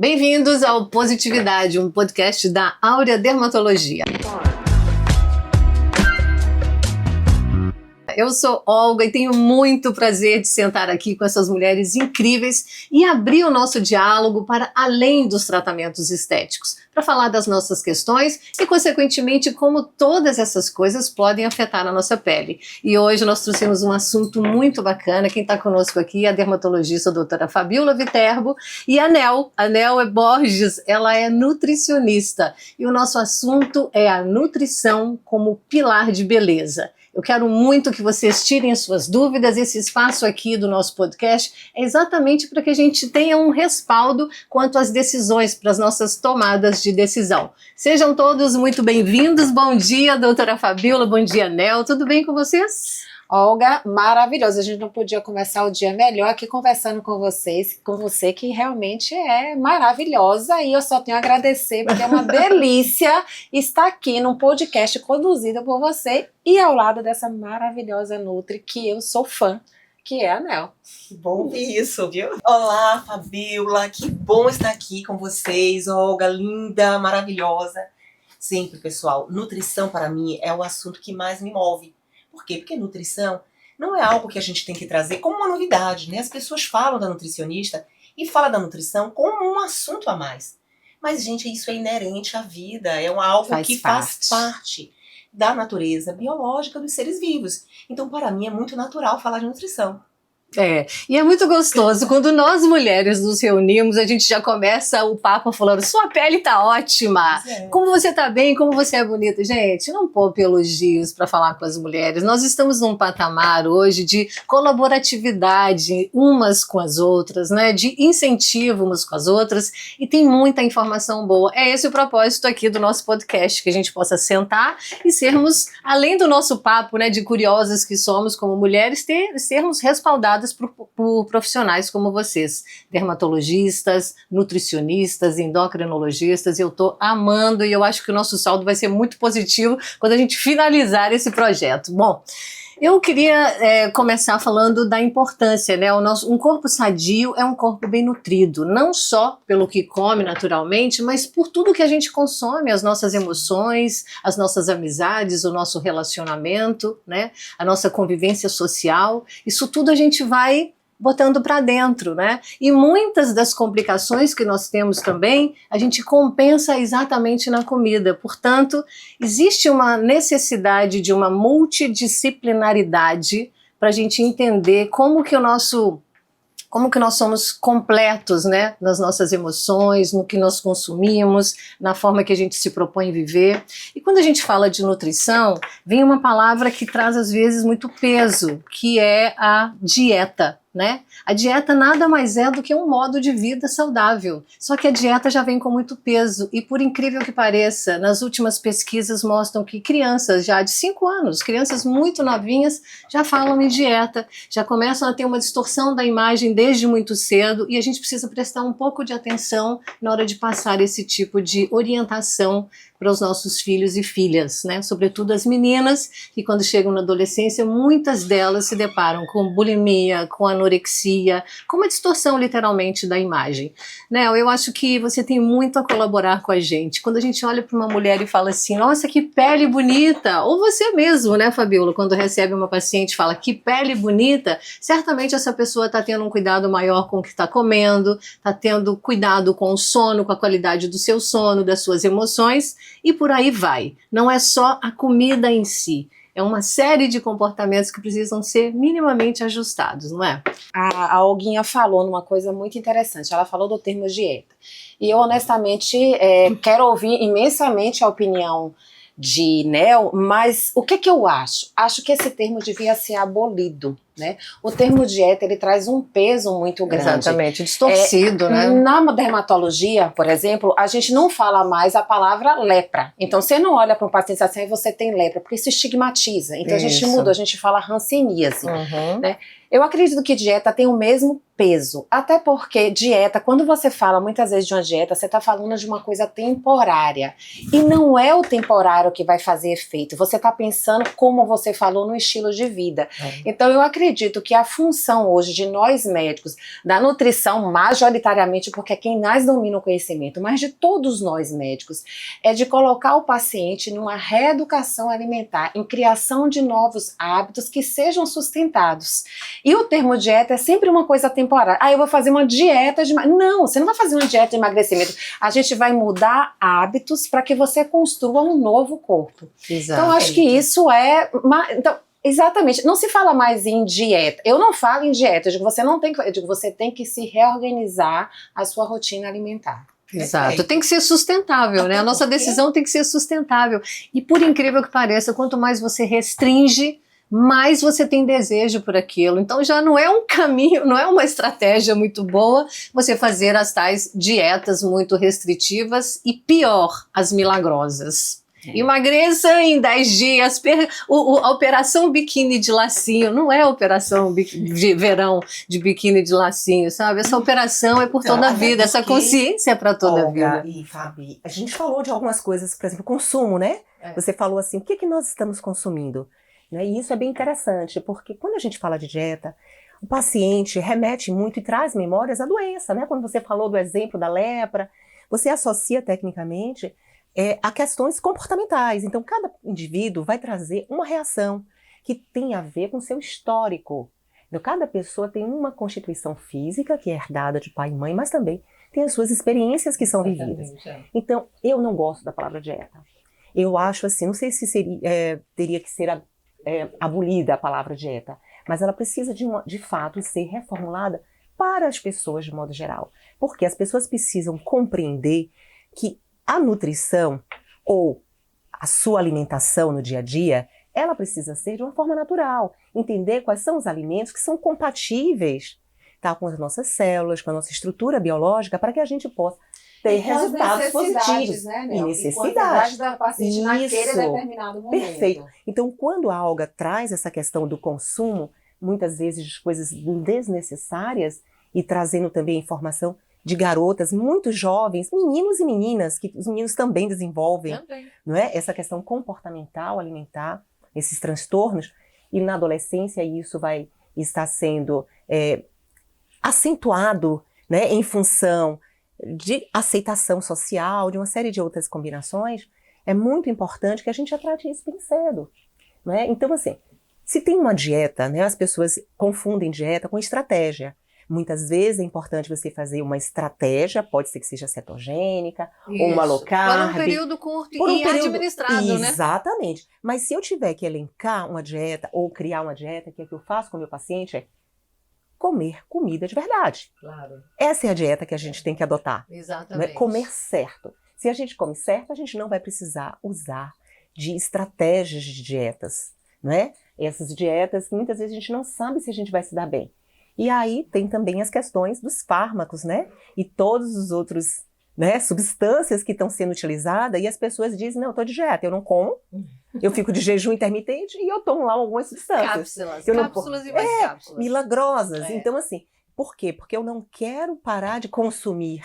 Bem-vindos ao Positividade, um podcast da Áurea Dermatologia. Eu sou Olga e tenho muito prazer de sentar aqui com essas mulheres incríveis e abrir o nosso diálogo para além dos tratamentos estéticos, para falar das nossas questões e, consequentemente, como todas essas coisas podem afetar a nossa pele. E hoje nós trouxemos um assunto muito bacana. Quem está conosco aqui é a dermatologista a doutora Fabiola Viterbo e a Nel Borges, ela é nutricionista. E o nosso assunto é a nutrição como pilar de beleza. Eu quero muito que vocês tirem as suas dúvidas. Esse espaço aqui do nosso podcast é exatamente para que a gente tenha um respaldo quanto às decisões, para as nossas tomadas de decisão. Sejam todos muito bem-vindos. Bom dia, doutora Fabiola. Bom dia, Nel. Tudo bem com vocês? Olga, maravilhosa. A gente não podia começar o dia melhor aqui conversando com vocês, com você que realmente é maravilhosa, e eu só tenho a agradecer porque é uma delícia estar aqui num podcast conduzido por você e ao lado dessa maravilhosa Nutri que eu sou fã, que é a Nel. Bom ouvir isso, viu? Olá, Fabiola, que bom estar aqui com vocês. Olga, linda, maravilhosa. Sempre, pessoal, nutrição para mim é o assunto que mais me move. Por quê? Porque nutrição não é algo que a gente tem que trazer como uma novidade, né? As pessoas falam da nutricionista e falam da nutrição como um assunto a mais. Mas, gente, isso é inerente à vida, é algo que faz parte da natureza biológica dos seres vivos. Então, para mim, é muito natural falar de nutrição. E é muito gostoso. Quando nós mulheres nos reunimos, a gente já começa o papo falando: sua pele tá ótima, como você tá bem, como você é bonita. Gente, não poupe elogios para falar com as mulheres. Nós estamos num patamar hoje de colaboratividade umas com as outras, né? De incentivo umas com as outras, e tem muita informação boa. É esse o propósito aqui do nosso podcast, que a gente possa sentar e sermos, além do nosso papo, né, de curiosas que somos como mulheres, sermos respaldadas por profissionais como vocês, dermatologistas, nutricionistas, endocrinologistas. Eu estou amando e eu acho que o nosso saldo vai ser muito positivo quando a gente finalizar esse projeto. Bom, eu queria começar falando da importância, né? Um corpo sadio é um corpo bem nutrido, não só pelo que come naturalmente, mas por tudo que a gente consome, as nossas emoções, as nossas amizades, o nosso relacionamento, né? A nossa convivência social. Isso tudo a gente vai botando para dentro, né? E muitas das complicações que nós temos também, a gente compensa exatamente na comida. Portanto, existe uma necessidade de uma multidisciplinaridade para a gente entender como que nós somos completos, né, nas nossas emoções, no que nós consumimos, na forma que a gente se propõe viver. E quando a gente fala de nutrição, vem uma palavra que traz às vezes muito peso, que é a dieta, né? A dieta nada mais é do que um modo de vida saudável, só que a dieta já vem com muito peso e, por incrível que pareça, nas últimas pesquisas mostram que crianças já de 5 anos, crianças muito novinhas, já falam em dieta, já começam a ter uma distorção da imagem desde muito cedo, e a gente precisa prestar um pouco de atenção na hora de passar esse tipo de orientação para os nossos filhos e filhas, né? Sobretudo as meninas, que quando chegam na adolescência, muitas delas se deparam com bulimia, com anorexia, com uma distorção literalmente da imagem. Nel, eu acho que você tem muito a colaborar com a gente. Quando a gente olha para uma mulher e fala assim: nossa, que pele bonita, ou você mesmo, né, Fabiola, quando recebe uma paciente e fala que pele bonita, certamente essa pessoa está tendo um cuidado maior com o que está comendo, está tendo cuidado com o sono, com a qualidade do seu sono, das suas emoções, e por aí vai. Não é só a comida em si, é uma série de comportamentos que precisam ser minimamente ajustados, não é? A Olguinha falou numa coisa muito interessante, ela falou do termo dieta. E eu honestamente quero ouvir imensamente a opinião de Nel, mas o que eu acho? Acho que esse termo devia ser abolido, né? O termo dieta, ele traz um peso muito grande. Exatamente, distorcido, né? Na dermatologia, por exemplo, a gente não fala mais a palavra lepra. Então, você não olha para um paciente assim, você tem lepra, porque isso estigmatiza. Então, a gente muda, a gente fala hanseníase, né? Eu acredito que dieta tem o mesmo peso, até porque dieta, quando você fala muitas vezes de uma dieta, você está falando de uma coisa temporária, e não é o temporário que vai fazer efeito, você está pensando, como você falou, no estilo de vida. Então eu acredito que a função hoje de nós médicos, da nutrição majoritariamente, porque é quem mais domina o conhecimento, mas de todos nós médicos, é de colocar o paciente numa reeducação alimentar, em criação de novos hábitos que sejam sustentados. E o termo dieta é sempre uma coisa temporária. Eu vou fazer uma dieta de... Não, você não vai fazer uma dieta de emagrecimento. A gente vai mudar hábitos para que você construa um novo corpo. Exato. Então, acho que isso é... Então, exatamente. Não se fala mais em dieta. Eu não falo em dieta. Eu digo, você tem que se reorganizar a sua rotina alimentar. Exato, tem que ser sustentável, né? A nossa decisão tem que ser sustentável. E por incrível que pareça, quanto mais você restringe, mais você tem desejo por aquilo. Então já não é um caminho, não é uma estratégia muito boa você fazer as tais dietas muito restritivas e pior, as milagrosas. Emagreça em 10 dias, a operação biquíni de lacinho, não é a operação de verão de biquíni de lacinho, sabe? Essa operação é por toda a vida, essa consciência é para toda a vida. E Fabi, a gente falou de algumas coisas, por exemplo, consumo, né? Você falou assim, o que nós estamos consumindo? Né? E isso é bem interessante, porque quando a gente fala de dieta, o paciente remete muito e traz memórias à doença, né? Quando você falou do exemplo da lepra, você associa tecnicamente a questões comportamentais. Então, cada indivíduo vai trazer uma reação que tem a ver com o seu histórico. Então, cada pessoa tem uma constituição física que é herdada de pai e mãe, mas também tem as suas experiências que são vividas. Então, eu não gosto da palavra dieta. Eu acho assim, não sei se teria que ser abolida a palavra dieta, mas ela precisa de fato ser reformulada para as pessoas de modo geral. Porque as pessoas precisam compreender que a nutrição ou a sua alimentação no dia a dia, ela precisa ser de uma forma natural. Entender quais são os alimentos que são compatíveis, tá, com as nossas células, com a nossa estrutura biológica, para que a gente possa ter resultados positivos. Né, e necessidade da paciente naquele determinado momento. Perfeito. Então, quando a Olga traz essa questão do consumo, muitas vezes de coisas desnecessárias, e trazendo também informação de garotas muito jovens, meninos e meninas, que os meninos também desenvolvem, não é? Essa questão comportamental, alimentar, esses transtornos, e na adolescência isso vai estar sendo acentuado, né, em função de aceitação social, de uma série de outras combinações. É muito importante que a gente já trate isso bem cedo, né? Então, assim, se tem uma dieta, né, as pessoas confundem dieta com estratégia. Muitas vezes é importante você fazer uma estratégia, pode ser que seja cetogênica, ou uma low carb. Por um período curto e administrado, né? Exatamente. Mas se eu tiver que elencar uma dieta, ou criar uma dieta, que é o que eu faço com o meu paciente, é comer comida de verdade. Claro. Essa é a dieta que a gente tem que adotar. Exatamente. Né? Comer certo. Se a gente come certo, a gente não vai precisar usar de estratégias de dietas, né? Essas dietas que muitas vezes a gente não sabe se a gente vai se dar bem. E aí tem também as questões dos fármacos, né? E todos os outros, né, substâncias que estão sendo utilizadas, e as pessoas dizem, não, eu estou de dieta, eu não como, eu fico de jejum intermitente e eu tomo lá algumas substâncias. Cápsulas e mais cápsulas. Milagrosas. Então, assim, por quê? Porque eu não quero parar de consumir.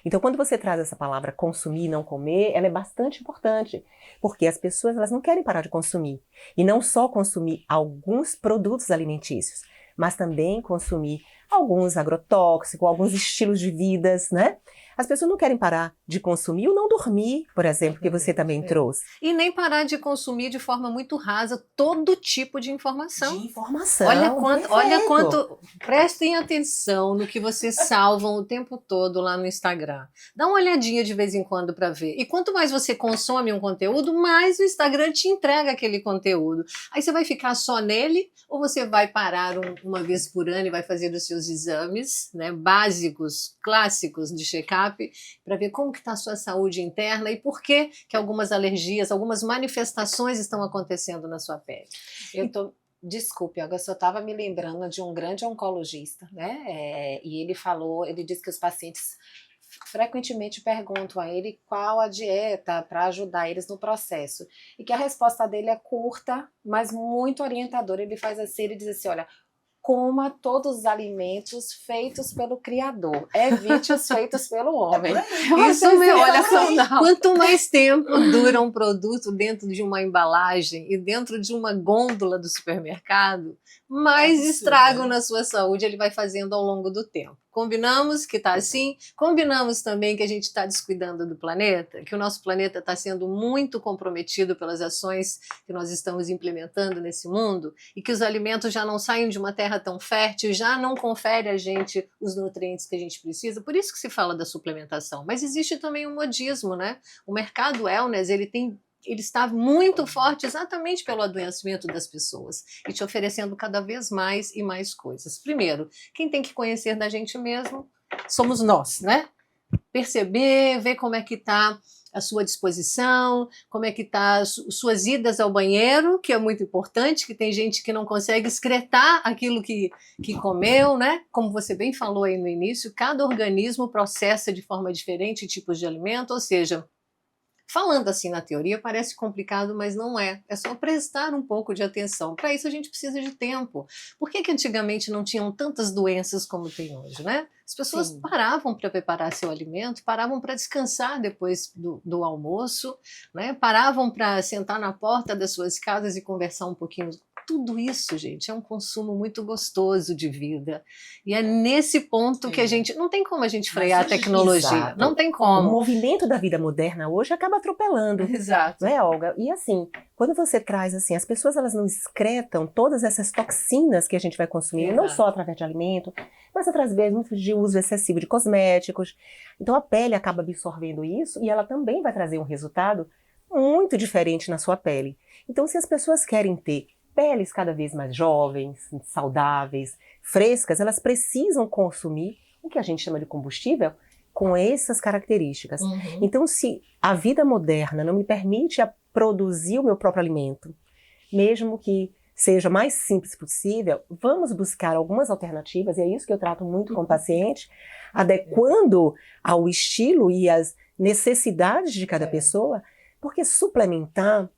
Então, quando você traz essa palavra consumir, não comer, ela é bastante importante, porque as pessoas elas não querem parar de consumir. E não só consumir alguns produtos alimentícios, mas também consumir alguns agrotóxicos, alguns estilos de vidas, né? As pessoas não querem parar de consumir ou não dormir, por exemplo, que você também trouxe. E nem parar de consumir de forma muito rasa todo tipo de informação. De informação. Olha quanto. Prestem atenção no que vocês salvam o tempo todo lá no Instagram. Dá uma olhadinha de vez em quando para ver. E quanto mais você consome um conteúdo, mais o Instagram te entrega aquele conteúdo. Aí você vai ficar só nele ou você vai parar uma vez por ano e vai fazer os seus exames, né, básicos, clássicos de check-up, para ver como que está a sua saúde interna e por que algumas alergias, algumas manifestações estão acontecendo na sua pele. Desculpe, agora eu estava me lembrando de um grande oncologista, né? E ele disse que os pacientes frequentemente perguntam a ele qual a dieta para ajudar eles no processo. E que a resposta dele é curta, mas muito orientadora. Ele faz assim, ele diz assim, olha, coma todos os alimentos feitos pelo Criador. Evite os feitos pelo homem. Isso mesmo, olha só, quanto mais tempo dura um produto dentro de uma embalagem e dentro de uma gôndola do supermercado, mais estrago na sua saúde ele vai fazendo ao longo do tempo. Combinamos que está assim, combinamos também que a gente está descuidando do planeta, que o nosso planeta está sendo muito comprometido pelas ações que nós estamos implementando nesse mundo e que os alimentos já não saem de uma terra tão fértil, já não confere a gente os nutrientes que a gente precisa, por isso que se fala da suplementação. Mas existe também um modismo, né? O mercado wellness, ele está muito forte exatamente pelo adoecimento das pessoas e te oferecendo cada vez mais e mais coisas. Primeiro, quem tem que conhecer da gente mesmo somos nós, né? Perceber, ver como é que está a sua disposição, como é que está as suas idas ao banheiro, que é muito importante, que tem gente que não consegue excretar aquilo que comeu, né? Como você bem falou aí no início, cada organismo processa de forma diferente tipos de alimento, ou seja, falando assim na teoria parece complicado, mas não é. É só prestar um pouco de atenção. Para isso a gente precisa de tempo. Por que antigamente não tinham tantas doenças como tem hoje, né? As pessoas paravam para preparar seu alimento, paravam para descansar depois do almoço, né? Paravam para sentar na porta das suas casas e conversar um pouquinho. Tudo isso, gente, é um consumo muito gostoso de vida. E é nesse ponto que a gente... Não tem como a gente frear a tecnologia. Exato. Não tem O como. movimento da vida moderna hoje acaba atropelando. Exato. Não é, Olga? E assim, quando você traz assim, as pessoas elas não excretam todas essas toxinas que a gente vai consumindo, não só através de alimento, mas através mesmo de uso excessivo de cosméticos. Então a pele acaba absorvendo isso e ela também vai trazer um resultado muito diferente na sua pele. Então se as pessoas querem ter peles cada vez mais jovens, saudáveis, frescas, elas precisam consumir o que a gente chama de combustível com essas características. Então, se a vida moderna não me permite produzir o meu próprio alimento, mesmo que seja mais simples possível, vamos buscar algumas alternativas, e é isso que eu trato muito com o paciente, adequando ao estilo e às necessidades de cada pessoa, porque suplementar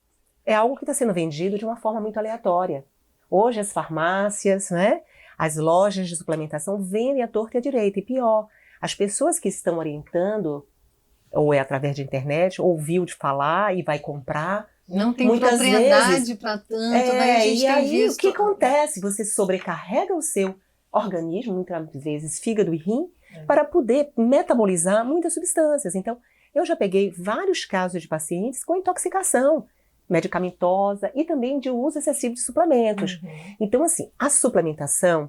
é algo que está sendo vendido de uma forma muito aleatória. Hoje as farmácias, né, as lojas de suplementação vendem à torta e à direita. E pior, as pessoas que estão orientando, ou é através de internet, ouviu de falar e vai comprar. Não tem muitas propriedade para tanto, né? A gente e tem aí visto... o que acontece? Você sobrecarrega o seu organismo, muitas vezes fígado e rim, para poder metabolizar muitas substâncias. Então, eu já peguei vários casos de pacientes com intoxicação medicamentosa e também de uso excessivo de suplementos. Então, assim, a suplementação,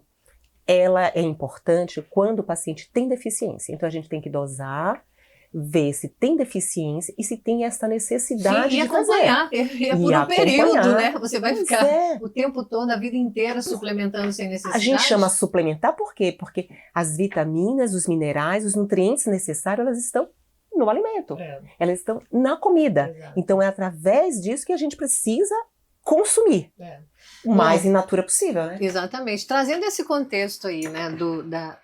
ela é importante quando o paciente tem deficiência. Então, a gente tem que dosar, ver se tem deficiência e se tem essa necessidade de acompanhar. fazer. E é por um período, né? Você vai Pois ficar é. o tempo todo, a vida inteira, suplementando sem necessidade. A gente chama suplementar por quê? Porque as vitaminas, os minerais, os nutrientes necessários, elas estão no alimento. Elas estão na comida. Então, é através disso que a gente precisa consumir o mais in natura possível, né? Exatamente. Trazendo esse contexto aí, né,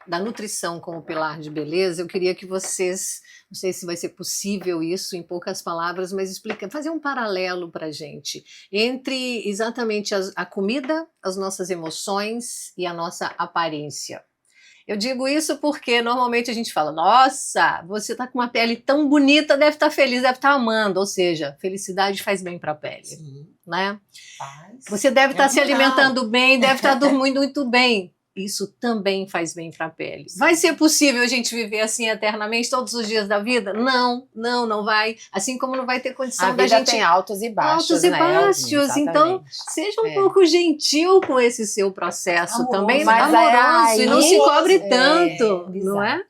da nutrição como pilar de beleza, eu queria que vocês, não sei se vai ser possível isso em poucas palavras, mas fazer um paralelo para a gente entre exatamente a comida, as nossas emoções e a nossa aparência. Eu digo isso porque normalmente a gente fala, nossa, você está com uma pele tão bonita, deve estar feliz, deve estar amando. Ou seja, felicidade faz bem para a pele. Né? Você deve estar se alimentando bem, deve estar dormindo muito bem. Isso também faz bem para a pele. Vai ser possível a gente viver assim eternamente, todos os dias da vida? Não, não vai. Assim como não vai ter condição da gente... tem altos e baixos, altos e né? baixos. Então, seja um pouco gentil com esse seu processo também, amoroso, e não se cobre tanto, não é?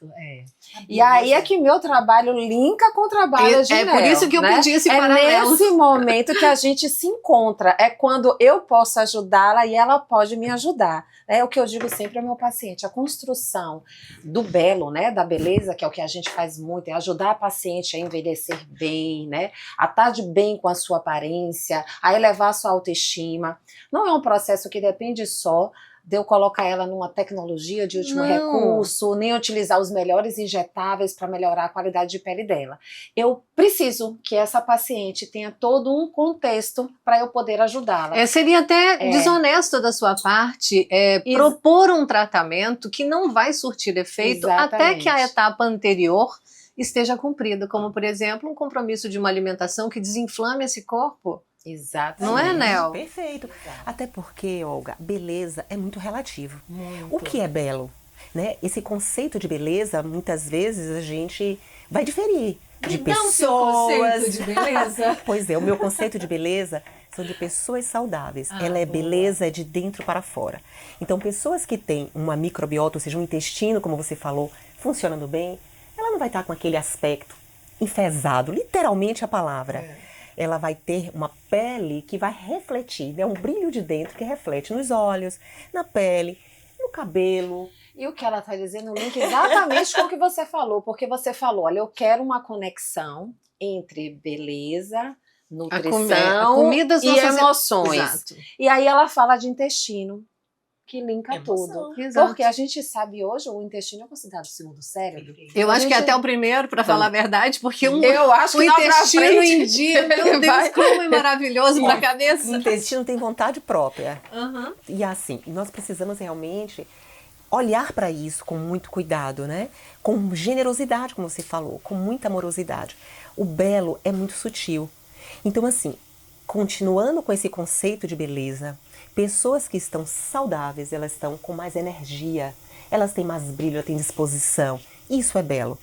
E aí é que meu trabalho linka com o trabalho de Nel, por isso que eu pedi esse paralelo. É nesse momento que a gente se encontra. É quando eu posso ajudá-la e ela pode me ajudar. É o que eu digo sempre ao meu paciente. A construção do belo, né, da beleza, que é o que a gente faz muito, é ajudar a paciente a envelhecer bem, né, a estar de bem com a sua aparência, a elevar a sua autoestima. Não é um processo que depende só de eu colocar ela numa tecnologia de último Não. recurso, nem utilizar os melhores injetáveis para melhorar a qualidade de pele dela. Eu preciso que essa paciente tenha todo um contexto para eu poder ajudá-la. Seria até desonesto da sua parte propor um tratamento que não vai surtir efeito até que a Exatamente. etapa anterior esteja cumprida, como, por exemplo, um compromisso de uma alimentação que desinflame esse corpo. Exatamente. Não é, Nel? Perfeito. Até porque, Olga, beleza é muito relativo. Muito. O que é belo? Né? Esse conceito de beleza, muitas vezes a gente vai diferir de pessoas. de beleza. Pois é, o meu conceito de beleza são de pessoas saudáveis. Ela é boa. beleza de dentro para fora. Então, pessoas que têm uma microbiota, ou seja, um intestino, como você falou, funcionando bem, ela não vai estar com aquele aspecto enfesado, literalmente a palavra. Ela vai ter uma pele que vai refletir, né? Um brilho de dentro que reflete nos olhos, na pele, no cabelo. E o que ela está dizendo linka exatamente com o que você falou, porque você falou, olha, eu quero uma conexão entre beleza, nutrição comidas e nossas emoções. Exato. E aí ela fala de intestino, que linka Emoção. tudo. Exato. Porque a gente sabe hoje, o intestino é considerado o segundo cérebro. Eu acho que gente- até o primeiro, para falar a verdade, porque Eu acho o que lá pra intestino frente em dia, meu Deus, vai- como é maravilhoso para a O cabeça. intestino tem vontade própria. Aham. E assim, nós precisamos realmente olhar para isso com muito cuidado, né? Com generosidade, como você falou, com muita amorosidade. O belo é muito sutil. Então, assim, continuando com esse conceito de beleza, pessoas que estão saudáveis, elas estão com mais energia, elas têm mais brilho, elas têm disposição. Isso é belo.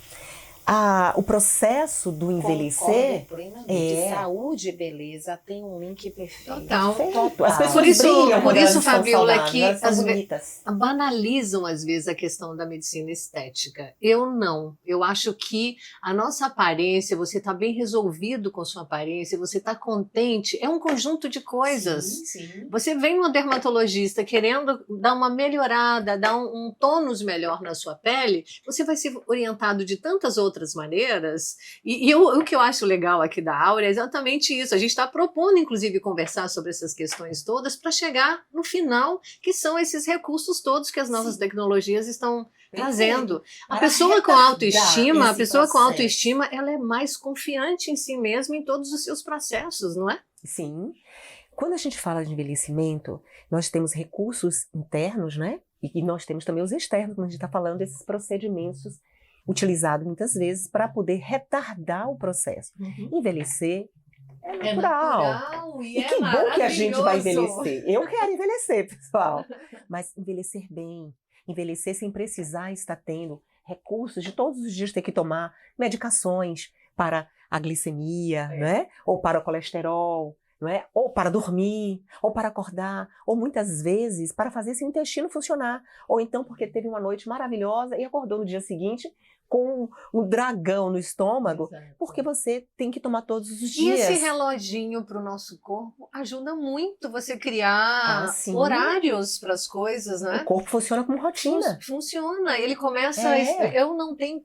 O processo do envelhecer... Concordo plenamente. é. Saúde e beleza tem um link perfeito. Total. Perfeito. As Total. pessoas Por isso, brilham quando elas estão Fabiola, saudáveis, que elas são às ve- bonitas. banalizam às vezes a questão da medicina estética. Eu não. Eu acho que a nossa aparência, você está bem resolvido com sua aparência, você está contente, é um conjunto de coisas. Sim. Você vem numa dermatologista querendo dar uma melhorada, dar um tônus melhor na sua pele, você vai ser orientado de tantas outras maneiras. O que eu acho legal aqui da Áurea é exatamente isso. A gente está propondo, inclusive, conversar sobre essas questões todas para chegar no final, que são esses recursos todos que as novas tecnologias estão trazendo. A Para pessoa com retardar autoestima, a esse pessoa com processo. autoestima, ela é mais confiante em si mesma em todos os seus processos, não é? Sim. Quando a gente fala de envelhecimento, nós temos recursos internos, né? E nós temos também os externos, quando a gente está falando desses procedimentos utilizados muitas vezes para poder retardar o processo. Envelhecer é natural. e E que bom que a gente vai envelhecer. Eu quero envelhecer, pessoal. Mas envelhecer bem, envelhecer sem precisar estar tendo recursos de todos os dias ter que tomar medicações para a glicemia, né? Ou para o colesterol, não é? Ou para dormir, ou para acordar, ou muitas vezes para fazer seu intestino funcionar, ou então porque teve uma noite maravilhosa e acordou no dia seguinte com um dragão no estômago, porque você tem que tomar todos os E dias. esse reloginho para o nosso corpo ajuda muito você criar sim. horários para as coisas, né? O corpo funciona como rotina. Funciona. Ele começa. Eu não tenho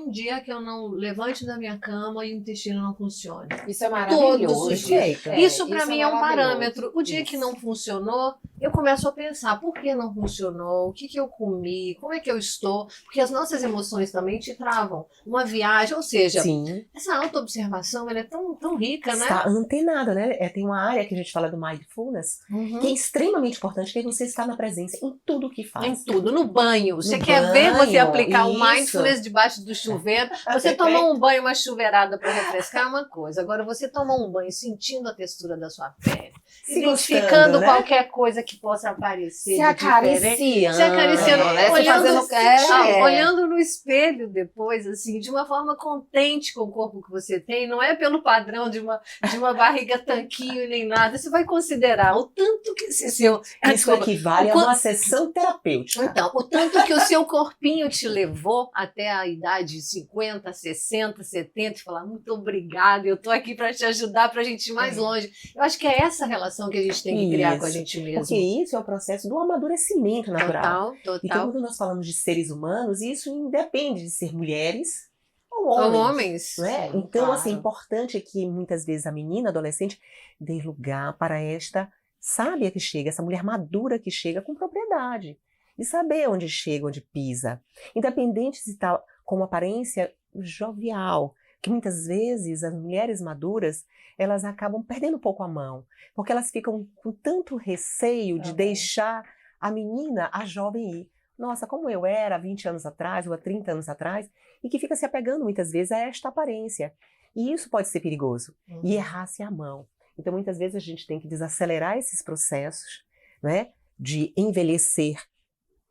um dia que eu não levante da minha cama e o intestino não funcione. Isso é maravilhoso. Todos os dias. Perfeito. Isso para mim é um maravilhoso. parâmetro. O dia que Isso. não funcionou, eu começo a pensar: por que não funcionou? O que eu comi? Como é que eu estou? Porque as nossas emoções também te travam. Uma viagem, ou seja, Sim. essa autoobservação ela é tão rica, né? Está antenada, né? Tem uma área que a gente fala do mindfulness, Uhum. que é extremamente importante, que é você estar na presença em tudo que faz. Em tudo, no banho. Você No quer ver você banho, aplicar o isso. mindfulness debaixo do chuveiro? Você tomar um banho, uma chuveirada para refrescar é uma coisa. Agora, você tomar um banho sentindo a textura da sua pele, Se identificando gostando, né? qualquer coisa que possa aparecer. Se de acariciando. diferente. Se acariciando, né? olhando, Se fazendo, olhando no espelho depois, assim, de uma forma contente com o corpo que você tem. Não é pelo padrão de uma barriga tanquinho nem nada. Você vai considerar o tanto que esse seu... Isso equivale a uma sessão terapêutica. Então, o tanto que o seu corpinho te levou até a idade de 50, 60, 70 e falar muito obrigada, eu estou aqui para te ajudar, para a gente ir mais longe. Eu acho que é essa relação que a gente tem que criar com a gente mesmo. Porque isso é o processo do amadurecimento natural. Total. Então, quando nós falamos de seres humanos, isso independe de ser mulheres ou Ou homens. homens. Não é? claro. Então, assim, é importante que muitas vezes a menina, adolescente, dê lugar para esta sábia que chega, essa mulher madura que chega com propriedade. E saber onde chega, onde pisa. Independente se está com uma aparência jovial, que muitas vezes as mulheres maduras, elas acabam perdendo um pouco a mão, porque elas ficam com tanto receio de deixar a menina, a jovem ir. Nossa, como eu era há 20 anos atrás ou há 30 anos atrás, e que fica se apegando muitas vezes a esta aparência. E isso pode ser perigoso, e errar-se a mão. Então muitas vezes a gente tem que desacelerar esses processos, né, de envelhecer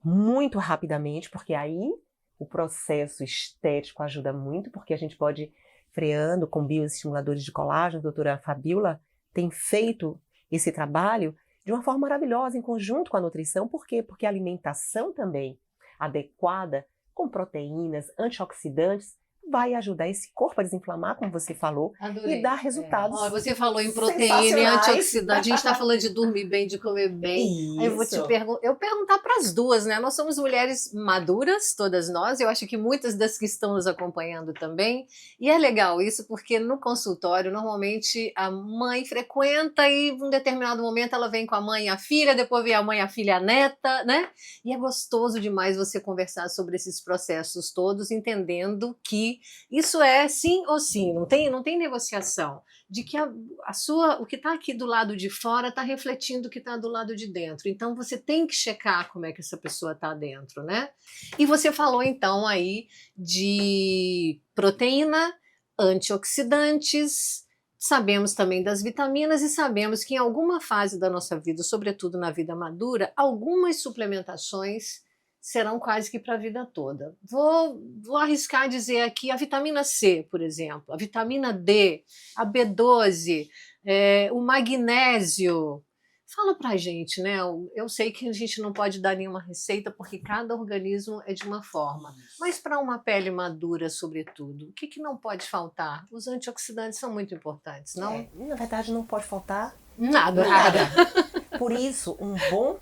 muito rapidamente, porque aí o processo estético ajuda muito, porque a gente pode freando com bioestimuladores de colágeno. A doutora Fabiola tem feito esse trabalho de uma forma maravilhosa, em conjunto com a nutrição. Por quê? Porque a alimentação também adequada, com proteínas, antioxidantes, vai ajudar esse corpo a desinflamar, como você falou, Adorei. e dar resultados. Você falou em proteína e antioxidante, a gente está falando de dormir bem, de comer bem. Isso. Aí eu vou eu perguntar para as duas, né? Nós somos mulheres maduras, todas nós, eu acho que muitas das que estão nos acompanhando também, e é legal isso, porque no consultório, normalmente, a mãe frequenta e em um determinado momento ela vem com a mãe e a filha, depois vem a mãe, a filha, a neta, né? E é gostoso demais você conversar sobre esses processos todos, entendendo que isso é sim ou sim, não tem negociação, de que o que está aqui do lado de fora está refletindo o que está do lado de dentro. Então você tem que checar como é que essa pessoa está dentro, né? E você falou então aí de proteína, antioxidantes, sabemos também das vitaminas e sabemos que em alguma fase da nossa vida, sobretudo na vida madura, algumas suplementações serão quase que para a vida toda. Vou arriscar dizer aqui a vitamina C, por exemplo, a vitamina D, a B12, o magnésio. Fala pra gente, né? Eu sei que a gente não pode dar nenhuma receita porque cada organismo é de uma forma. Mas para uma pele madura, sobretudo, o que não pode faltar? Os antioxidantes são muito importantes, não? Na verdade, não pode faltar Nada. Por isso, uma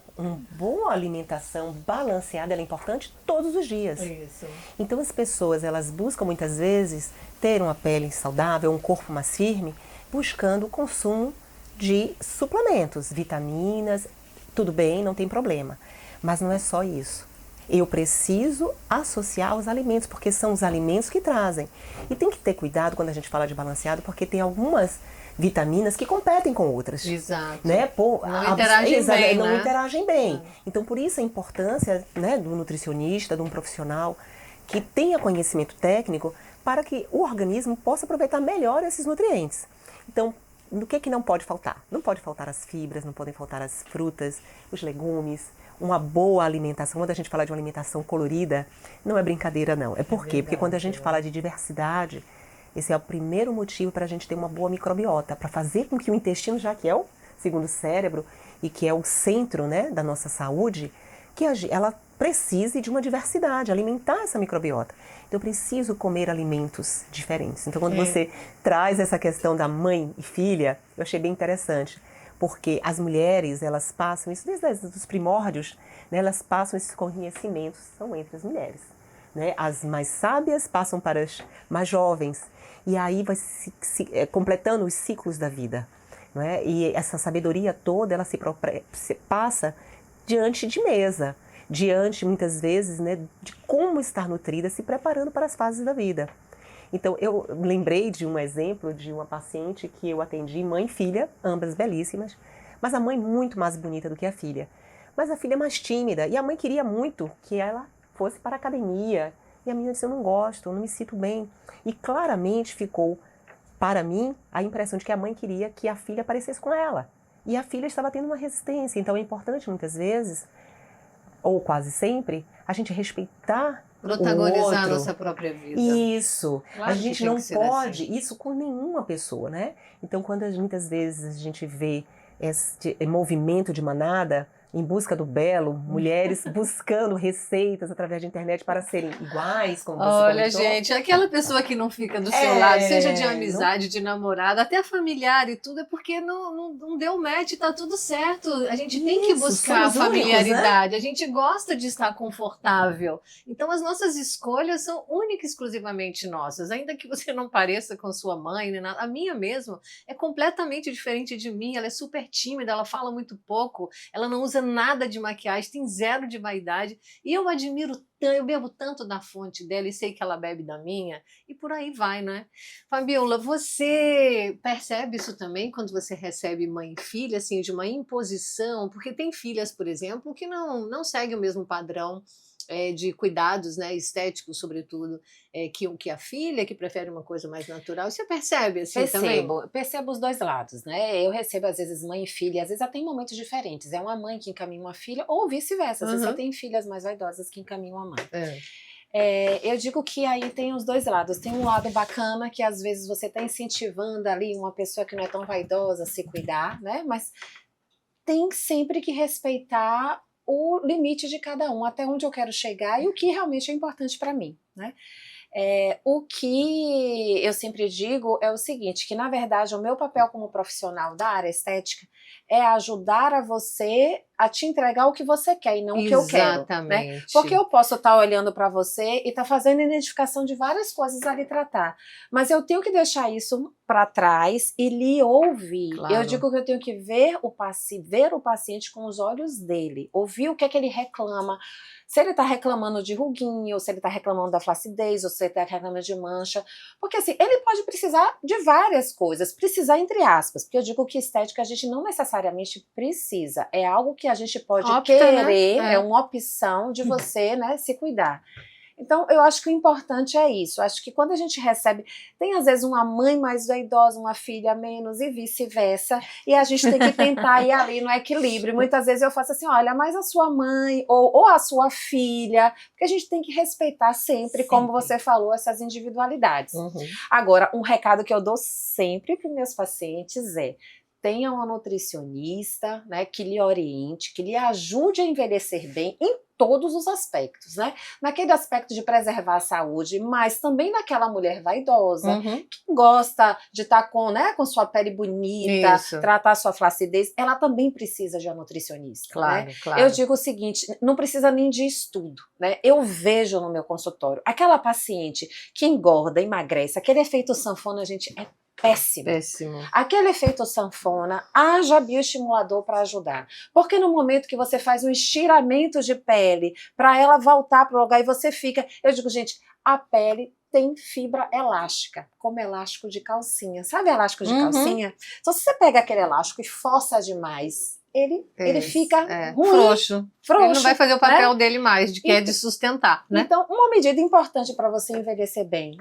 boa alimentação balanceada ela é importante todos os dias. Isso. Então as pessoas elas buscam muitas vezes ter uma pele saudável, um corpo mais firme, buscando o consumo de suplementos, vitaminas, tudo bem, não tem problema. Mas não é só isso. Eu preciso associar os alimentos, porque são os alimentos que trazem. E tem que ter cuidado quando a gente fala de balanceado, porque tem algumas vitaminas que competem com outras. Exato. Né? Não interagem bem, não né? interagem bem. Então, por isso a importância, né, do nutricionista, de um profissional que tenha conhecimento técnico para que o organismo possa aproveitar melhor esses nutrientes. Então, no que não pode faltar? Não pode faltar as fibras, não podem faltar as frutas, os legumes, uma boa alimentação. Quando a gente fala de uma alimentação colorida, não é brincadeira não. É por quê? Porque quando a gente fala de diversidade, esse é o primeiro motivo para a gente ter uma boa microbiota, para fazer com que o intestino, já que é o segundo cérebro e que é o centro, né, da nossa saúde, que ela precise de uma diversidade, alimentar essa microbiota. Então eu preciso comer alimentos diferentes. Então quando você traz essa questão da mãe e filha, eu achei bem interessante, porque as mulheres, elas passam isso desde os primórdios, né, elas passam esses conhecimentos, são entre as mulheres. Né? As mais sábias passam para as mais jovens, e aí vai completando os ciclos da vida. Não é? E essa sabedoria toda, ela se passa diante de mesa, diante, muitas vezes, né, de como estar nutrida, se preparando para as fases da vida. Então, eu lembrei de um exemplo de uma paciente que eu atendi, mãe e filha, ambas belíssimas, mas a mãe muito mais bonita do que a filha. Mas a filha é mais tímida, e a mãe queria muito que ela fosse para a academia. E a menina disse, eu não gosto, eu não me sinto bem. E claramente ficou, para mim, a impressão de que a mãe queria que a filha aparecesse com ela. E a filha estava tendo uma resistência. Então é importante, muitas vezes, ou quase sempre, a gente respeitar protagonizar o outro. a nossa própria vida. Isso. Claro a gente que tem não que ser pode, assim. isso com nenhuma pessoa, né? Então, quando muitas vezes a gente vê esse movimento de manada, em busca do belo, mulheres buscando receitas através da internet para serem iguais, como você Olha, comentou. gente, aquela pessoa que não fica do seu É, lado, seja de amizade, de namorado, até familiar e tudo, é porque não deu match, tá tudo certo. A gente tem que Isso, buscar a somos únicos, familiaridade, a gente gosta de estar confortável. Então, as nossas escolhas são únicas e exclusivamente nossas, ainda que você não pareça com sua mãe, nem nada. A minha mesmo é completamente diferente de mim, ela é super tímida, ela fala muito pouco, ela não usa nada de maquiagem, tem zero de vaidade, e eu admiro tanto, eu bebo tanto da fonte dela e sei que ela bebe da minha, e por aí vai, né? Fabiola, você percebe isso também quando você recebe mãe e filha, assim, de uma imposição? Porque tem filhas, por exemplo, que não seguem o mesmo padrão de cuidados, né, estéticos, sobretudo, que a filha, que prefere uma coisa mais natural. Você percebe assim também? Percebo os dois lados, né? Eu recebo às vezes mãe e filha, às vezes até em momentos diferentes. É uma mãe que encaminha uma filha, ou vice-versa. Às vezes você tem filhas mais vaidosas que encaminham a mãe. Eu digo que aí tem os dois lados. Tem um lado bacana que às vezes você está incentivando ali uma pessoa que não é tão vaidosa a se cuidar, né? Mas tem sempre que respeitar o limite de cada um, até onde eu quero chegar e o que realmente é importante para mim, né? O que eu sempre digo é o seguinte, que na verdade o meu papel como profissional da área estética é ajudar a você a te entregar o que você quer e não o que eu quero. Exatamente. Né? Porque eu posso estar olhando para você e estar fazendo identificação de várias coisas a lhe tratar, mas eu tenho que deixar isso para trás e lhe ouvir. Claro. Eu digo que eu tenho que ver o paciente com os olhos dele, ouvir o que é que ele reclama, se ele está reclamando de ruguinha, ou se ele está reclamando da flacidez, ou se ele está reclamando de mancha, porque assim, ele pode precisar de várias coisas, precisar entre aspas, porque eu digo que estética a gente não necessariamente precisa, é algo que a gente pode querer, né? É uma opção de você, né, se cuidar. Então, eu acho que o importante é isso. Eu acho que quando a gente recebe, tem às vezes uma mãe mais vaidosa, uma filha menos e vice-versa, e a gente tem que tentar ir ali no equilíbrio. Muitas vezes eu faço assim, olha, mas a sua mãe ou a sua filha, porque a gente tem que respeitar sempre, como você falou, essas individualidades. Agora, um recado que eu dou sempre para os meus pacientes é: tenha uma nutricionista, né, que lhe oriente, que lhe ajude a envelhecer bem em todos os aspectos, né? Naquele aspecto de preservar a saúde, mas também naquela mulher vaidosa, que gosta de estar com sua pele bonita, tratar sua flacidez, ela também precisa de uma nutricionista. Claro, né? claro. Eu digo o seguinte, não precisa nem de estudo, né? Eu vejo no meu consultório, aquela paciente que engorda, emagrece, aquele efeito sanfona, gente, é péssimo. Aquele efeito sanfona, haja bioestimulador para ajudar. Porque no momento que você faz um estiramento de pele para ela voltar para o lugar e você fica... Eu digo, gente, a pele tem fibra elástica, como elástico de calcinha. Sabe elástico de calcinha? Então, se você pega aquele elástico e força demais, ele fica ruim, frouxo. Ele não vai fazer o papel dele mais, que é de sustentar, né? Então, uma medida importante para você envelhecer bem,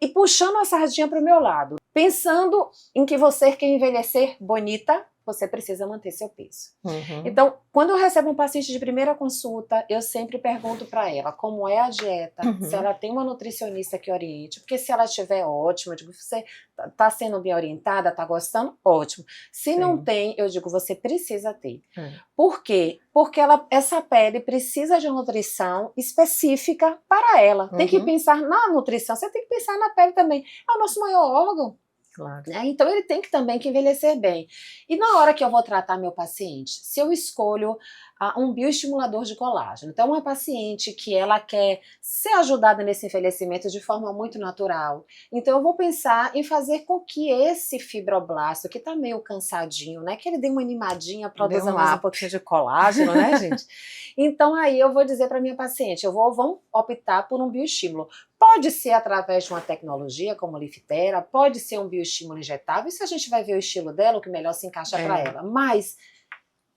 e puxando a sardinha para o meu lado, pensando em que você quer envelhecer bonita, você precisa manter seu peso. Então, quando eu recebo um paciente de primeira consulta, eu sempre pergunto para ela como é a dieta, se ela tem uma nutricionista que oriente, porque se ela estiver ótima, eu digo, você está sendo bem orientada, está gostando? Ótimo. Se não tem, eu digo, você precisa ter. Por quê? Porque essa pele precisa de uma nutrição específica para ela. Tem que pensar na nutrição, você tem que pensar na pele também. É o nosso maior órgão. Claro. Então ele tem que também envelhecer bem. E na hora que eu vou tratar meu paciente, se eu escolho um bioestimulador de colágeno, então uma paciente que ela quer ser ajudada nesse envelhecimento de forma muito natural, então eu vou pensar em fazer com que esse fibroblasto, que tá meio cansadinho, né, que ele dê uma animadinha, produza mais um pouquinho de colágeno, né, gente? Então aí eu vou dizer para minha paciente, vamos optar por um bioestímulo. Pode ser através de uma tecnologia como a Liftera, pode ser um bioestímulo injetável, isso a gente vai ver o estilo dela, o que melhor se encaixa para ela. Mas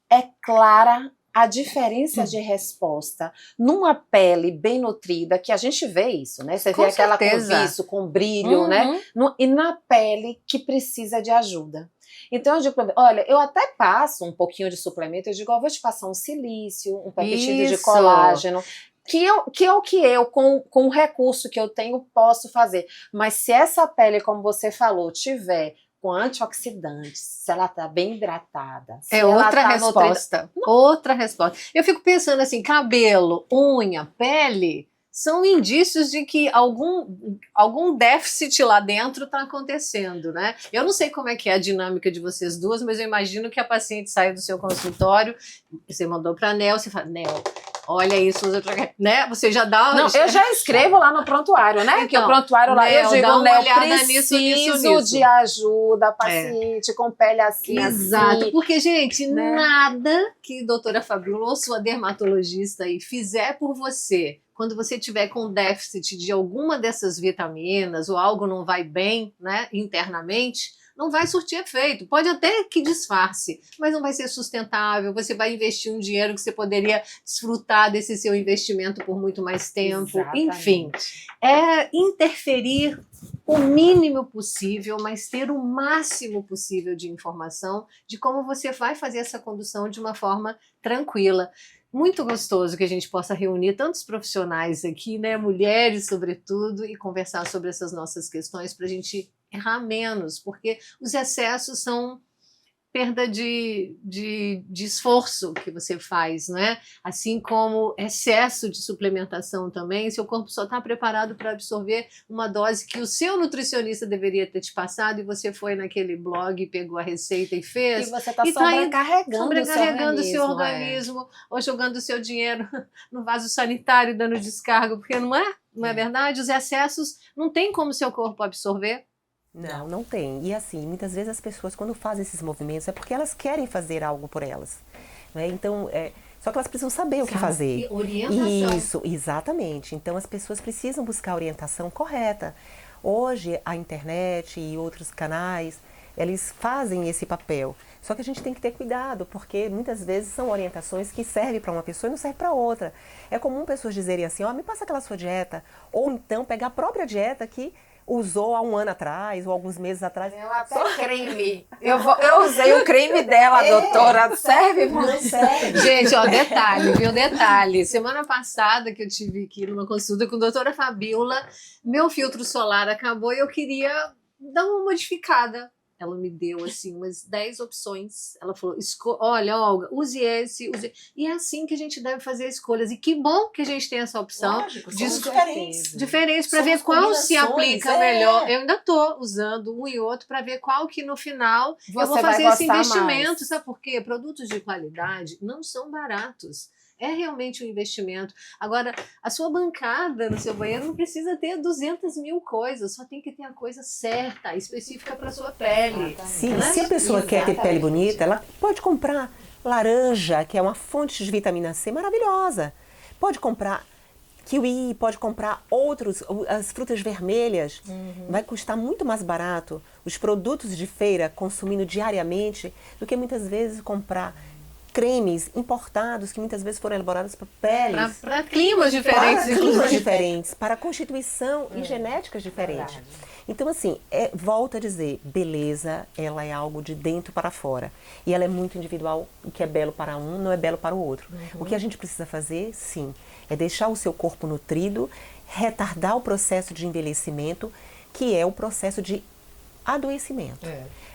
é clara a diferença de resposta numa pele bem nutrida, que a gente vê isso, né? Você vê aquela com viço, com brilho, né? E na pele que precisa de ajuda. Então eu digo pra mim, olha, eu até passo um pouquinho de suplemento, eu digo, eu vou te passar um silício, um peptídeo de colágeno, que eu, com o recurso que eu tenho, posso fazer. Mas se essa pele, como você falou, tiver com antioxidantes, se ela tá bem hidratada. Se É ela outra tá resposta. Outra resposta. Eu fico pensando assim, cabelo, unha, pele, são indícios de que algum déficit lá dentro está acontecendo, né? Eu não sei como é que é a dinâmica de vocês duas, mas eu imagino que a paciente sai do seu consultório, você mandou para a Nel, você fala, Nel, olha isso, né? Você já dá... Não, eu já escrevo lá no prontuário, né? Porque o prontuário lá, eu digo, dá uma Nel, olhada nisso, preciso de ajuda, paciente com pele assim, Exato, assim. porque, gente, né? Nada que a doutora Fabiola ou sua dermatologista aí fizer por você, quando você tiver com déficit de alguma dessas vitaminas ou algo não vai bem, né, internamente, não vai surtir efeito. Pode até que disfarce, mas não vai ser sustentável. Você vai investir um dinheiro que você poderia desfrutar desse seu investimento por muito mais tempo. Exatamente. Enfim, é interferir o mínimo possível, mas ter o máximo possível de informação de como você vai fazer essa condução de uma forma tranquila. Muito gostoso que a gente possa reunir tantos profissionais aqui, né, mulheres sobretudo, e conversar sobre essas nossas questões para a gente errar menos, porque os excessos são perda de esforço que você faz, né? Assim como excesso de suplementação também, seu corpo só está preparado para absorver uma dose que o seu nutricionista deveria ter te passado e você foi naquele blog, pegou a receita e fez. E você está E tá sobrecarregando o seu organismo ou jogando o seu dinheiro no vaso sanitário, dando descarga, porque não é verdade? Os excessos não tem como seu corpo absorver. Não, não tem. E assim, muitas vezes as pessoas quando fazem esses movimentos é porque elas querem fazer algo por elas. Né? Então, só que elas precisam saber o que fazer. Orientação. Isso, exatamente. Então as pessoas precisam buscar a orientação correta. Hoje a internet e outros canais, eles fazem esse papel. Só que a gente tem que ter cuidado, porque muitas vezes são orientações que servem para uma pessoa e não servem para outra. É comum pessoas dizerem assim, me passa aquela sua dieta, ou então pegar a própria dieta que usou há um ano atrás, ou alguns meses atrás. Eu até creme. Eu usei o creme dela, doutora. Serve? Não serve. Gente, ó, detalhe, viu? Detalhe. Semana passada que eu tive aqui numa consulta com a doutora Fabiola, meu filtro solar acabou e eu queria dar uma modificada. Ela me deu, assim, umas 10 opções. Ela falou, olha, Olga, use esse. E é assim que a gente deve fazer escolhas. E que bom que a gente tem essa opção. Lógico, somos diferentes. Diferentes para Somos ver qual se combinações, aplica melhor. Eu ainda estou usando um e outro para ver qual que no final eu vou Você vai fazer esse gostar investimento. mais. Sabe por quê? Produtos de qualidade não são baratos. É realmente um investimento. Agora, a sua bancada no seu banheiro não precisa ter 200 mil coisas, só tem que ter a coisa certa, específica para a sua pele. Sim, Né? se a pessoa quer ter pele bonita, ela pode comprar laranja, que é uma fonte de vitamina C maravilhosa. Pode comprar kiwi, pode comprar as frutas vermelhas. Vai custar muito mais barato os produtos de feira consumindo diariamente do que muitas vezes comprar cremes importados que muitas vezes foram elaborados para peles. Para climas diferentes, Para climas diferentes, para constituição e genéticas diferentes. Verdade. Então, assim, volto a dizer, beleza, ela é algo de dentro para fora. E ela é muito individual, o que é belo para um não é belo para o outro. O que a gente precisa fazer, sim, é deixar o seu corpo nutrido, retardar o processo de envelhecimento, que é o processo de adoecimento.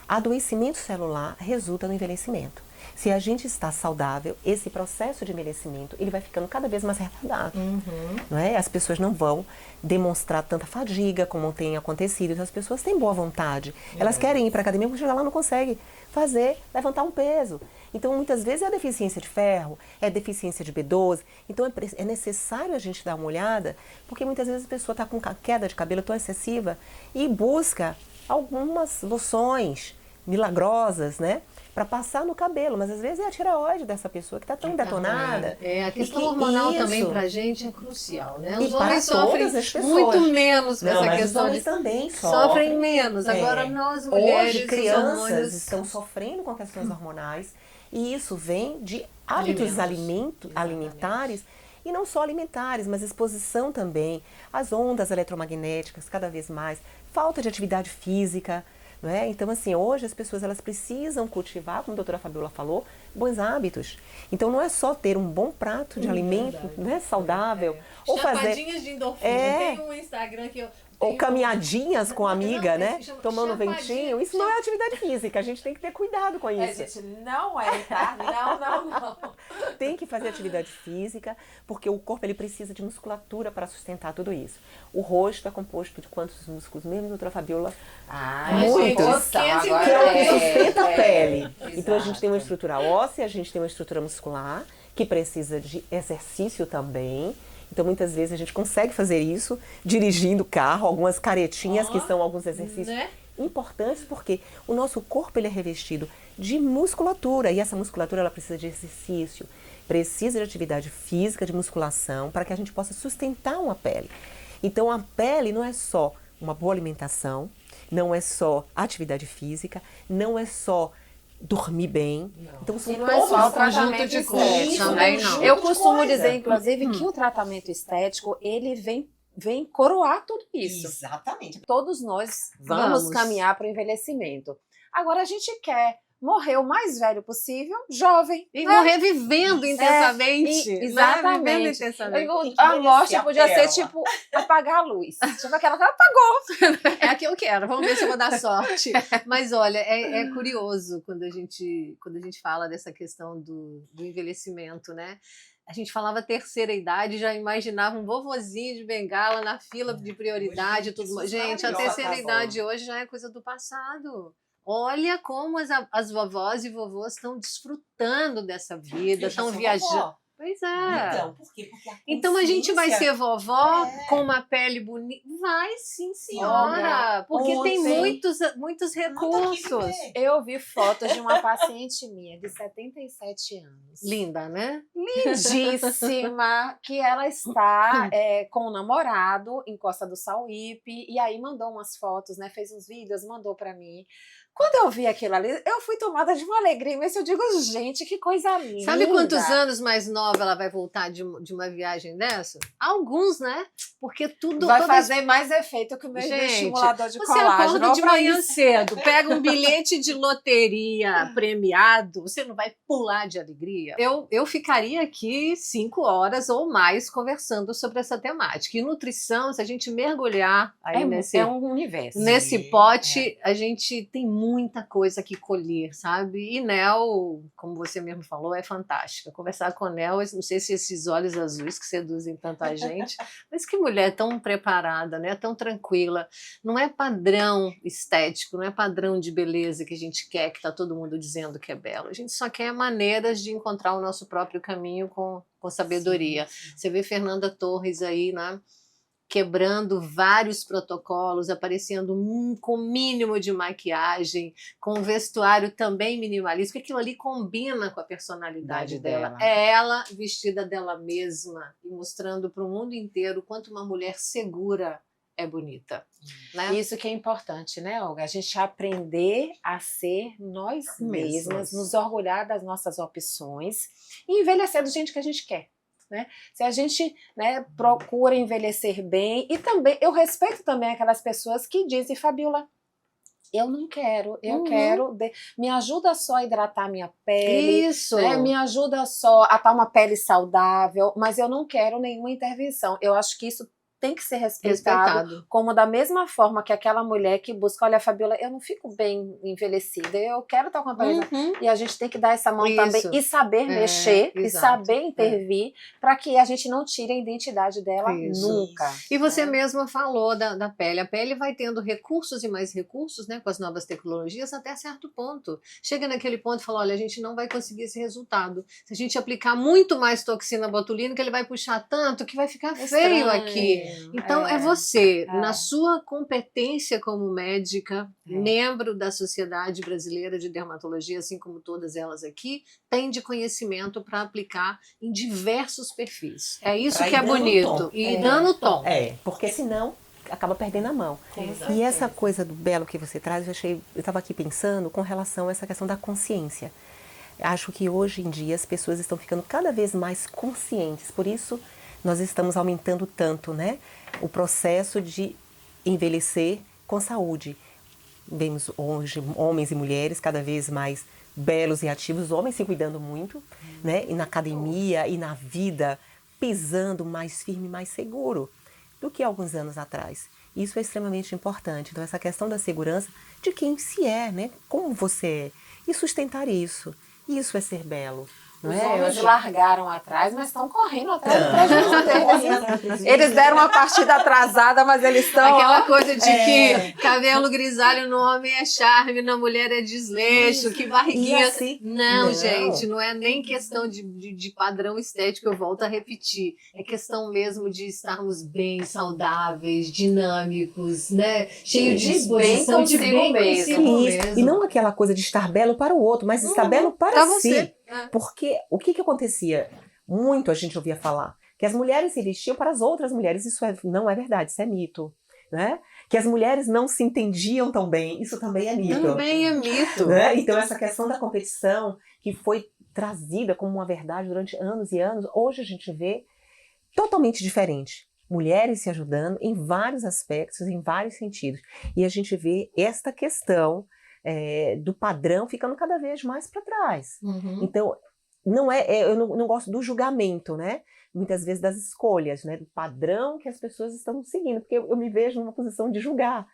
Adoecimento celular resulta no envelhecimento. Se a gente está saudável, esse processo de envelhecimento ele vai ficando cada vez mais retardado. Não é? As pessoas não vão demonstrar tanta fadiga como tem acontecido. Então, as pessoas têm boa vontade. Elas querem ir para a academia, mas chegar lá não conseguem levantar um peso. Então, muitas vezes é deficiência de ferro, é deficiência de B12. Então, é necessário a gente dar uma olhada, porque muitas vezes a pessoa está com queda de cabelo tão excessiva e busca algumas loções milagrosas, né? Para passar no cabelo, mas às vezes é a tireoide dessa pessoa que está tão detonada. A questão hormonal também pra gente é crucial, né? Os E homens para todas sofrem as pessoas. muito menos com Não, essa mas os questão homens de também sofrem menos. Agora nós mulheres, Hoje os crianças hormônios- estão sofrendo com questões hormonais e isso vem de hábitos alimentares e não só alimentares, mas exposição também às ondas eletromagnéticas cada vez mais, falta de atividade física. Não é? Então, assim, hoje as pessoas elas precisam cultivar, como a doutora Fabiola falou, bons hábitos. Então, não é só ter um bom prato de alimento, né, saudável, ou fazer... Chapadinhas de endorfina. É. Tem um Instagram que ou caminhadinhas com a amiga, Não, né? esse chama- Tomando chapadinha. ventinho. Isso não é atividade física, a gente tem que ter cuidado com isso. Gente, não é, tá? Não. Tem que fazer atividade física, porque o corpo ele precisa de musculatura para sustentar tudo isso. O rosto é composto de quantos músculos mesmo, doutora Fabiola? Muitos. Nossa, Que agora é o que sustenta a pele. exato. Então a gente tem uma estrutura óssea, a gente tem uma estrutura muscular, que precisa de exercício também. Então muitas vezes a gente consegue fazer isso dirigindo o carro, algumas caretinhas que são alguns exercícios Né? importantes, porque o nosso corpo ele é revestido de musculatura e essa musculatura ela precisa de exercício, precisa de atividade física, de musculação, para que a gente possa sustentar uma pele. Então a pele não é só uma boa alimentação, não é só atividade física, não é só dormir bem. Então são E não é só o conjunto tratamento de estético. coisas também, não. Eu costumo coisa. dizer, inclusive, que o tratamento estético, ele vem coroar tudo isso. Exatamente. Todos nós vamos Vamos. caminhar para o envelhecimento. Agora, a gente quer morrer o mais velho possível, jovem. E né? morrer vivendo intensamente. né? exatamente. Vivendo intensamente. Tem que A merecer morte a podia ser pérola. tipo apagar a luz. Tipo aquela que ela apagou. É a que eu quero, vamos ver se eu vou dar sorte. Mas olha, é curioso quando a gente fala dessa questão do envelhecimento, né? A gente falava terceira idade, já imaginava um vovozinho de bengala na fila de prioridade e tudo mais. Gente, a terceira idade hoje já é coisa do passado. Olha como as vovós e vovôs estão desfrutando dessa vida, Eu já estão sou viajando. vovó. Pois é. Então, por quê? Porque Então a gente vai consciência- ser vovó É. com uma pele bonita? Vai sim, senhora. Olha, Porque tem ontem- muitos Muito aqui recursos. viver. Eu vi fotos de uma paciente minha de 77 anos. Linda, né? Lindíssima, que ela está com o namorado em Costa do Sauípe, e aí mandou umas fotos, né? Fez uns vídeos, mandou para mim. Quando eu vi aquilo ali, eu fui tomada de uma alegria, mas eu digo, gente, que coisa linda. Sabe quantos anos mais nova ela vai voltar de uma viagem dessa? Alguns, né? Porque tudo... Vai todas- fazer mais efeito que o meu Gente, estimulador de Você colágeno. acorda Olha de pra manhã isso. cedo, pega um bilhete de loteria premiado, você não vai pular de alegria? Eu ficaria aqui 5 horas ou mais conversando sobre essa temática. E nutrição, se a gente mergulhar aí É um universo. nesse Sim, pote, a gente tem muita coisa que colher, sabe? E Nel, como você mesmo falou, é fantástica. Conversar com Nel, não sei se esses olhos azuis que seduzem tanta gente, mas que mulher tão preparada, né? Tão tranquila. Não é padrão estético, não é padrão de beleza que a gente quer, que tá todo mundo dizendo que é belo. A gente só quer maneiras de encontrar o nosso próprio caminho com sabedoria. Sim, sim. Você vê Fernanda Torres aí, né? Quebrando vários protocolos, aparecendo com o mínimo de maquiagem, com um vestuário também minimalista, porque aquilo ali combina com a personalidade dela. dela. É ela vestida dela mesma e mostrando para o mundo inteiro quanto uma mulher segura é bonita. Né? Isso que é importante, né, Olga? A gente aprender a ser nós mesmas, nos orgulhar das nossas opções e envelhecer do jeito que a gente quer. Né? Se a gente, né, procura envelhecer bem, e também eu respeito também aquelas pessoas que dizem, Fabiola, eu não quero, eu quero, me ajuda só a hidratar minha pele, Isso. né, me ajuda só a estar uma pele saudável, mas eu não quero nenhuma intervenção. Eu acho que isso tem que ser respeitado. Como da mesma forma que aquela mulher que busca, olha, Fabiola, eu não fico bem envelhecida, eu quero estar com a pele. E a gente tem que dar essa mão também Isso. e saber mexer, e exato. saber intervir, para que a gente não tire a identidade dela Isso. nunca. E você É. mesma falou da pele. A pele vai tendo recursos e mais recursos, né, com as novas tecnologias até certo ponto. Chega naquele ponto e fala, olha, a gente não vai conseguir esse resultado. Se a gente aplicar muito mais toxina botulínica, ele vai puxar tanto que vai ficar feio Estranho. aqui. Então é você, É. na sua competência como médica, membro da Sociedade Brasileira de Dermatologia, assim como todas elas aqui, tem de conhecimento para aplicar em diversos perfis. É isso Pra que ir é dando bonito. tom. E dando tom. Porque senão acaba perdendo a mão. Exato. E essa coisa do belo que você traz, eu estava aqui pensando com relação a essa questão da consciência. Acho que hoje em dia as pessoas estão ficando cada vez mais conscientes, por isso nós estamos aumentando tanto, né, o processo de envelhecer com saúde. Vemos hoje homens e mulheres cada vez mais belos e ativos, homens se cuidando muito, né, e na academia e na vida, pisando mais firme, mais seguro do que alguns anos atrás. Isso é extremamente importante. Então, essa questão da segurança de quem se é, né? Como você é. E sustentar isso. Isso é ser belo. Não Os é? homens Eu acho- largaram atrás, mas estão correndo atrás do Não, prejuízo deles. Eles deram uma partida atrasada, mas eles estão... Aquela coisa de É. que cabelo grisalho no homem é charme, na mulher é desleixo, que E barriguinha. assim, Não, gente, não é nem questão de padrão estético, eu volto a repetir. É questão mesmo de estarmos bem, saudáveis, dinâmicos, né? Cheio de disposição, de consigo bem mesmo. consigo Isso. mesmo. E não aquela coisa de estar belo para o outro, mas estar belo para pra si. você. É. Porque o que acontecia? Muito a gente ouvia falar que as mulheres se vestiam para as outras mulheres. Isso não é verdade, isso é mito. Né? Que as mulheres não se entendiam tão bem. Isso também é mito. Também é mito. Né? Então, essa questão da competição que foi trazida como uma verdade durante anos e anos, hoje a gente vê totalmente diferente. Mulheres se ajudando em vários aspectos, em vários sentidos. E a gente vê esta questão do padrão ficando cada vez mais para trás. Uhum. Então, eu não gosto do julgamento, né? Muitas vezes das escolhas, né? Do padrão que as pessoas estão seguindo, porque eu me vejo numa posição de julgar.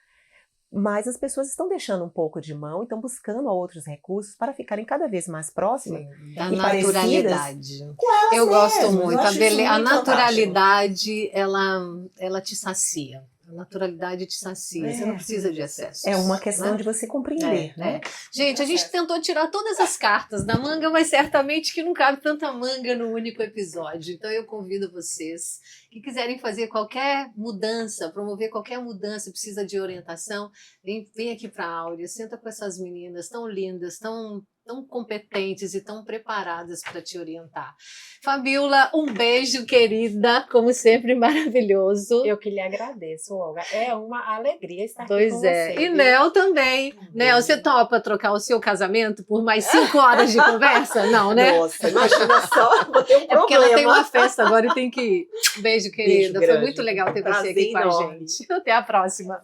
Mas as pessoas estão deixando um pouco de mão e estão buscando outros recursos para ficarem cada vez mais próximas. Sim, da e naturalidade. elas Eu gosto mesmas. muito. Eu acho isso A muito naturalidade, ela te sacia. A naturalidade te sacia. Você não precisa de excesso. É uma questão né? de você compreender, né? Gente, a gente tentou tirar todas as cartas da manga, mas certamente que não cabe tanta manga no único episódio. Então eu convido vocês que quiserem fazer qualquer mudança, promover qualquer mudança, precisa de orientação, vem aqui para a Áurea, senta com essas meninas tão lindas, tão competentes e tão preparadas para te orientar. Fabiola, um beijo, querida, como sempre, maravilhoso. Eu que lhe agradeço, Olga. É uma alegria estar aqui com Pois é. você. E viu? Nel também. Nel, você topa trocar o seu casamento por mais 5 horas de conversa? Não, né? Nossa, imagina só, vou ter um É porque ela tem problema. uma festa agora e tem que ir. Beijo, querida. Foi grande. muito legal ter você Prazer aqui com a enorme. gente. Até a próxima.